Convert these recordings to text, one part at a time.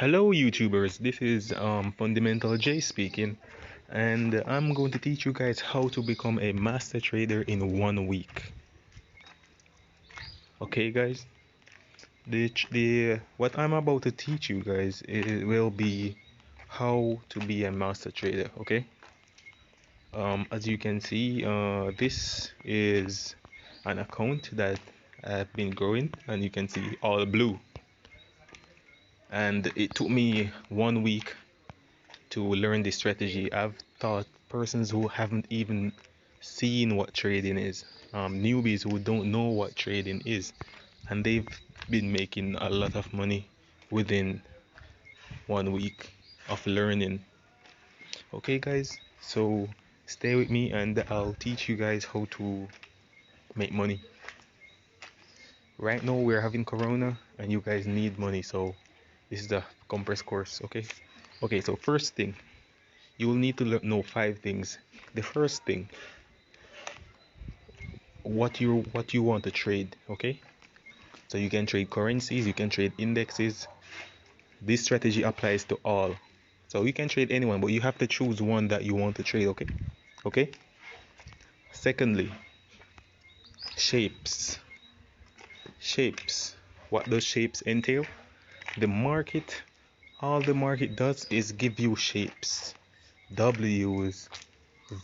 Hello YouTubers, this is Fundamental J speaking, and I'm going to teach you guys how to become a master trader in 1 week. Okay guys, the what I'm about to teach you guys, it will be how to be a master trader. Okay, as you can see, this is an account that I've been growing, and you can see all blue, and it took me 1 week to learn this strategy. I've taught persons who haven't even seen what trading is, newbies who don't know what trading is, and they've been making a lot of money within 1 week of learning. Okay, guys, so stay with me and I'll teach you guys how to make money. Right now, we're having Corona and you guys need money, so this is the compressed course. Okay, so first thing, you will need to know 5 things. The first thing, what you want to trade. Okay, so you can trade currencies, you can trade indexes. This strategy applies to all, so you can trade anyone, but you have to choose one that you want to trade. Okay. Secondly, shapes. What does shapes entail? The market, all the market does is give you shapes: W's,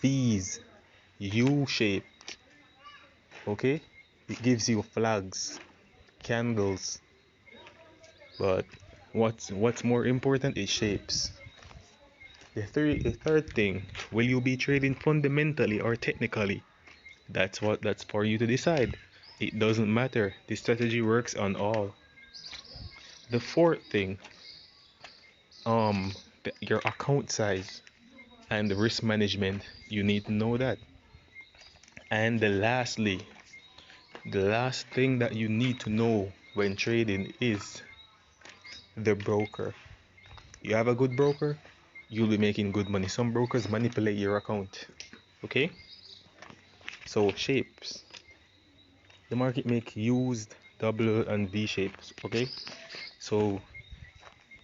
V's, U shape. Okay, it gives you flags, candles, but what's more important is shapes. The third thing, will you be trading fundamentally or technically? That's for you to decide. It doesn't matter. This strategy works on all. The fourth thing, your account size and the risk management. You need to know that. And the last thing that you need to know when trading is the broker. You have a good broker, you'll be making good money. Some brokers manipulate your account. Okay, so shapes, the market make used W and V shapes. Okay, so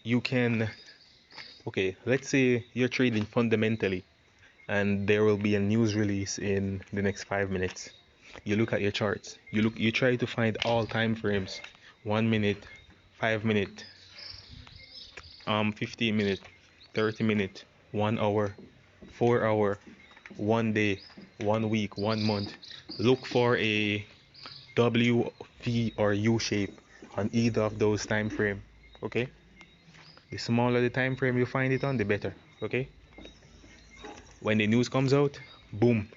you can, okay, let's say you're trading fundamentally and there will be a news release in the next 5 minutes. You look at your charts, you try to find all time frames: 1 minute, 5 minute, 15 minute, 30 minute, 1 hour, 4 hour, 1 day, 1 week, 1 month. Look for a W, V, or U shape on either of those time frame. Okay, the smaller the time frame you find it on, the better. Okay, when the news comes out, boom,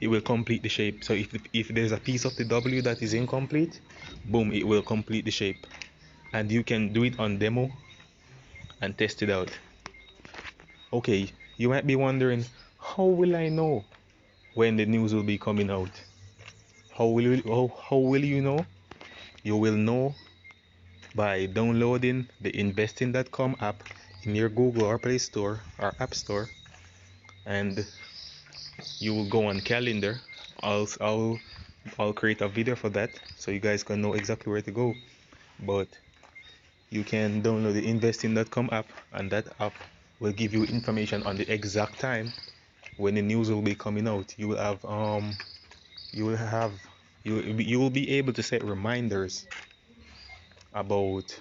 it will complete the shape. So if there's a piece of the W that is incomplete, boom, it will complete the shape, and you can do it on demo and test it out. Okay, you might be wondering, how will I know when the news will be coming out? How will you know? You will know by downloading the investing.com app in your Google or Play Store or App Store, and you will go on calendar. I'll create a video for that so you guys can know exactly where to go. But you can download the investing.com app, and that app will give you information on the exact time when the news will be coming out. You will have you will be able to set reminders about,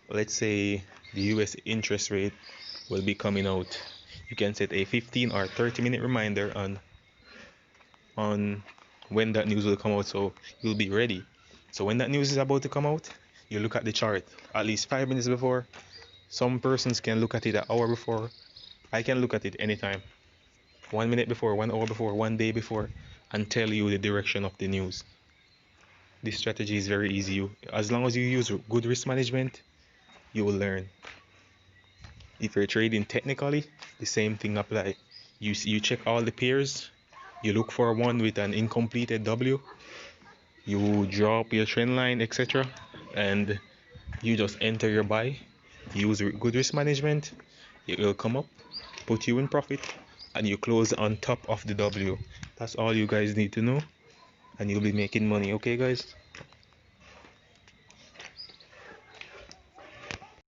let's say, the US interest rate will be coming out. You can set a 15 or 30-minute reminder on when that news will come out, so you'll be ready. So when that news is about to come out, you look at the chart at least 5 minutes before. Some persons can look at it an hour before. I can look at it anytime, 1 minute before, 1 hour before, 1 day before, and tell you the direction of the news. This strategy is very easy. As long as you use good risk management, you will learn. If you're trading technically, the same thing apply. You check all the pairs, you look for one with an incompleted W, you draw up your trend line, etc., and you just enter your buy. Use good risk management, it will come up, put you in profit, and you close on top of the W. That's all you guys need to know, and you'll be making money. Okay guys,